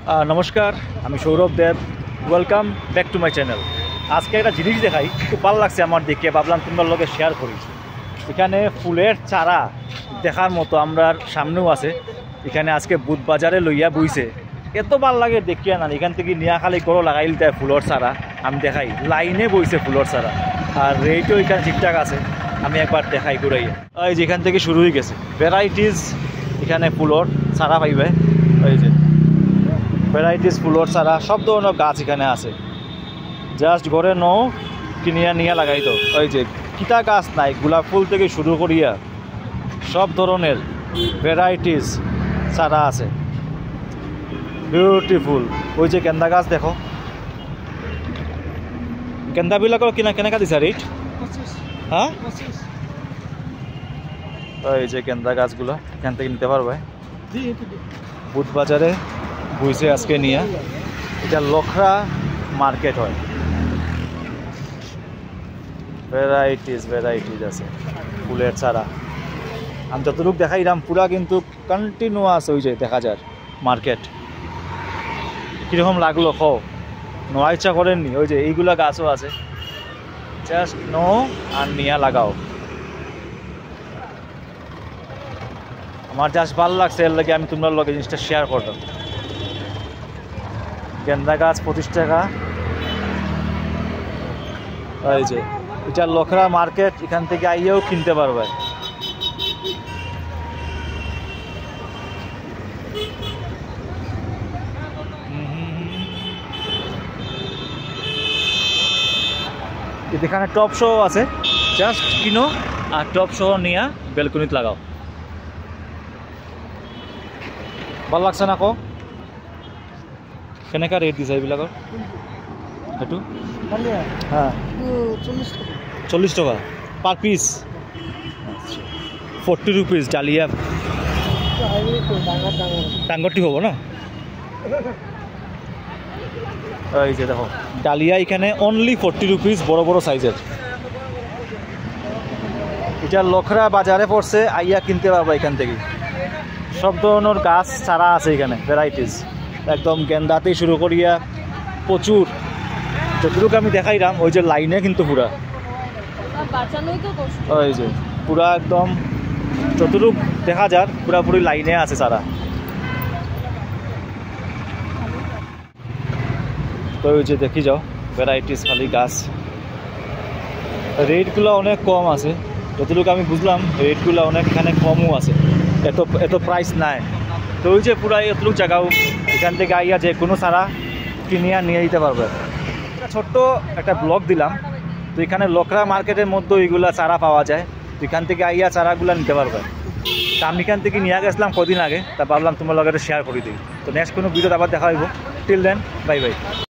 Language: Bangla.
নমস্কার, আমি Sourav Dev. Welcome back to my channel. আজকে একটা জিনিস দেখাই, খুব ভালো লাগছে আমার দেখে, ভাবলাম তোমরা লোকে শেয়ার করি। এখানে ফুলের চারা দেখার মতো আমরা সামনেও আছে। এখানে আজকে বুধ বাজারে লইয়া বইছে, এত ভাল লাগে দেখিয়া না। এখান থেকে নিয়া খালি করো লাগাইল তাই ফুলের চারা আমি দেখাই, লাইনে বইছে ফুলের চারা, আর রেটও এখানে ঠিকঠাক আছে। আমি একবার দেখাই ঘুরাইয়া। এই যেখান থেকে শুরু হয়ে গেছে ভ্যারাইটিস, এখানে ফুলের চারা পাইবে। এই যে ভ্যারাইটিস ফুলের চারা, সব ধরনের গাছ এখানে আছে। জাস্ট ঘরে নও কিনিয়া নিয়ে লাগাই তো। ওই যে কিতা গাছ নাই, গোলাপ ফুল থেকে শুরু করিয়া সব ধরনের ভ্যারাইটিস চারা আছে, বিউটিফুল। ওই যে গেন্দা গাছ দেখো, গেন্দাবিলাকর কেনেকা দিছা রেট? হ্যাঁ, এই যে গেন্দা গাছগুলো এখান থেকে নিতে পারবে। বুধ বাজারে বইছে আজকে নিয়ে। এটা লখরা মার্কেট হয়। ভ্যারাইটিস আছে ফুলের চারা। আমি যতটুকু দেখাইলাম পুরা কিন্তু কন্টিনিউয়াস ওই যে দেখা যায় মার্কেট। কীরকম লাগলো খো, নোয়া ইচ্ছা করেননি? ওই যে এইগুলা গাছও আছে, জাস্ট নো আর নিয়া লাগাও। আমার জাস্ট ভালো লাগছে, এর লাগে আমি তোমরা লগে জিনিসটা শেয়ার করলাম। গেন্দা গাছ 25 টাকা। এই যে এটা লখরা মার্কেট, এখান থেকে আইয়েও কিনতে পারবে। এখানে টপ শো আছে, জাস্ট কিনো আর টপ শো নিয়ে বেলকনিতে লাগাও। ভালো লাগছে না? কো কেনেকা রেট দিছে এইবিলাকৰ? এইটো হ্যাঁ 40 টাকা পার পিস, 40 রুপিস। ডালিয়া ডাঙ্গরটি হবো না? এই যে দেখো ডালিয়া এখানে অনলি 40 রুপিস, বড় বড় সাইজের। এটা লখরা বাজারে পড়ছে, আইয়া কিনতে পারবা এখান থেকে। সব ধরনের গাছ চারা আছে এখানে, ভ্যারাইটিস একদম গেন্দাতে শুরু করিয়া প্রচুর। যতটুকু আমি দেখাইলাম ওই যে লাইনে কিন্তু পুরা, ওই যে পুরা একদম যতটুকু দেখা যার পুরাপুরি লাইনে আছে চারা। তো ওই যে দেখি যাও ভ্যারাইটিস খালি গাছ। রেটগুলো অনেক কম আছে, যতটুকু আমি বুঝলাম রেটগুলো অনেকখানে কমও আছে, এত প্রাইস নাই। তো ওই যে পুরা এতটুকু জায়গাও এখান থেকে আইয়া যে কোনো চারা কিনিয়া নিয়ে যেতে পারবে। ছোট্ট একটা ব্লগ দিলাম। তো এখানে লখরা মার্কেটের মধ্যে এইগুলা চারা পাওয়া যায়, তো এখান থেকে আইয়া চারাগুলো নিতে পারবে। তা আমি এখান থেকে নিয়ে গেছিলাম কদিন আগে, তা ভাবলাম তোমার লগে শেয়ার করে দিই। তো নেক্সট কোনো ভিডিওতে আবার দেখা হইব। Till then, bye by.